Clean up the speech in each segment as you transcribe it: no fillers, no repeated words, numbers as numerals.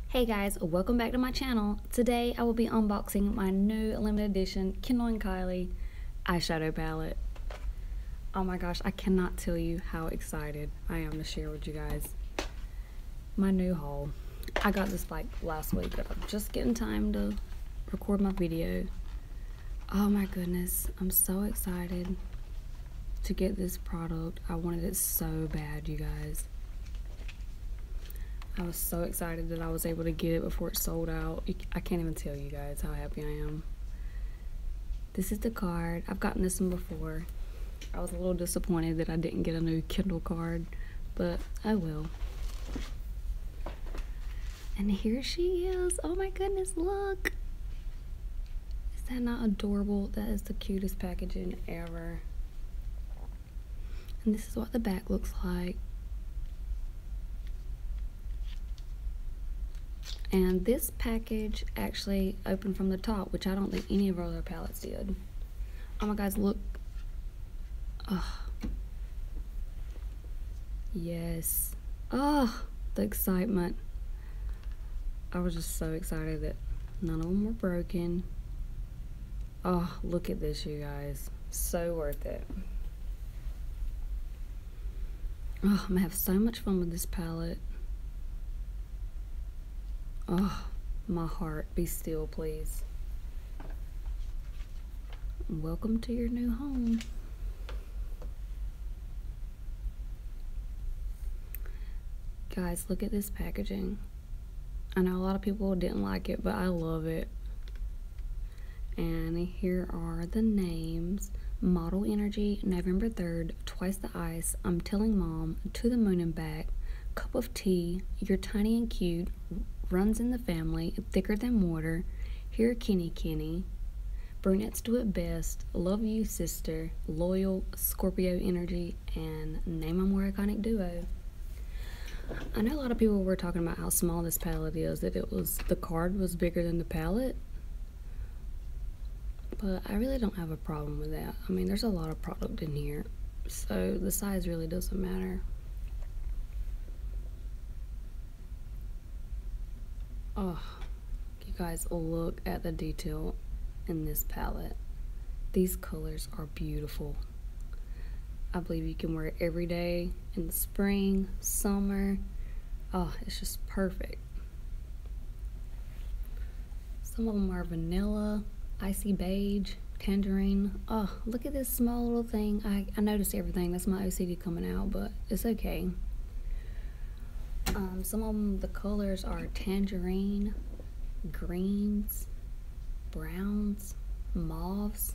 Hey guys, welcome back to my channel. Today I will be unboxing my new limited edition Kendall and Kylie eyeshadow palette. Oh my gosh, I cannot tell you how excited I am to share with you guys my new haul. I got this like last week, but I'm just getting time to record my video. Oh my goodness, I'm so excited to get this product. I wanted it so bad, you guys. I was so excited that I was able to get it before it sold out. I can't even tell you guys how happy I am. This is the card. I've gotten this one before. I was a little disappointed that I didn't get a new Kindle card, but I will. And here she is. Oh my goodness, look. Is that not adorable? That is the cutest packaging ever. And this is what the back looks like. And this package actually opened from the top, which I don't think any of our other palettes did. Oh my guys, look. Oh. Yes. Oh, the excitement. I was just so excited that none of them were broken. Oh, look at this, you guys. So worth it. Oh, I'm gonna have so much fun with this palette. Oh, my heart, be still, please. Welcome to your new home. Guys, look at this packaging. I know a lot of people didn't like it, but I love it. And here are the names. Model Energy, November 3rd, Twice the Ice, I'm Telling Mom, To the Moon and Back, Cup of Tea, You're Tiny and Cute, Runs in the Family, Thicker Than Water, Here Kenny, Brunettes Do It Best, Love You Sister, Loyal, Scorpio Energy, and Name a More Iconic Duo. I know a lot of people were talking about how small this palette is, that the card was bigger than the palette, but I really don't have a problem with that. I mean, there's a lot of product in here, so the size really doesn't matter. Oh, you guys, look at the detail in this palette. These colors are beautiful. I believe you can wear it every day in the spring, summer. Oh, it's just perfect. Some of them are vanilla, icy beige, tangerine. Oh, look at this small little thing. I noticed everything. That's my OCD coming out, but it's okay. Some of them, the colors are tangerine, greens, browns, mauves,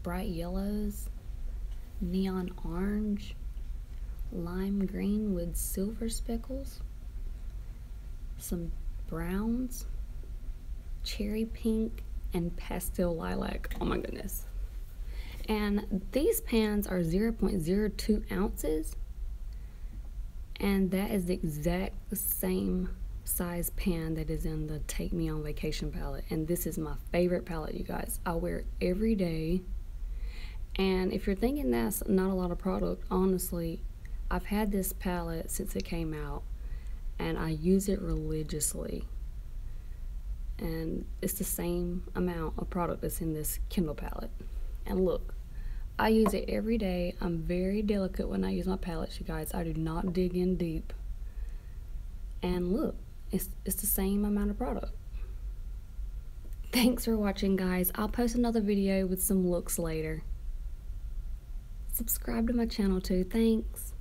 bright yellows, neon orange, lime green with silver speckles, some browns, cherry pink, and pastel lilac. Oh my goodness. And these pans are 0.02 ounces. And that is the exact same size pan that is in the Take Me on Vacation palette. And this is my favorite palette, you guys. I wear it every day. And if you're thinking that's not a lot of product, honestly, I've had this palette since it came out. And I use it religiously. And it's the same amount of product that's in this Kindle palette. And look. I use it every day. I'm very delicate when I use my palettes, you guys. I do not dig in deep. And look, it's the same amount of product. Thanks for watching, guys. I'll post another video with some looks later. Subscribe to my channel too. Thanks.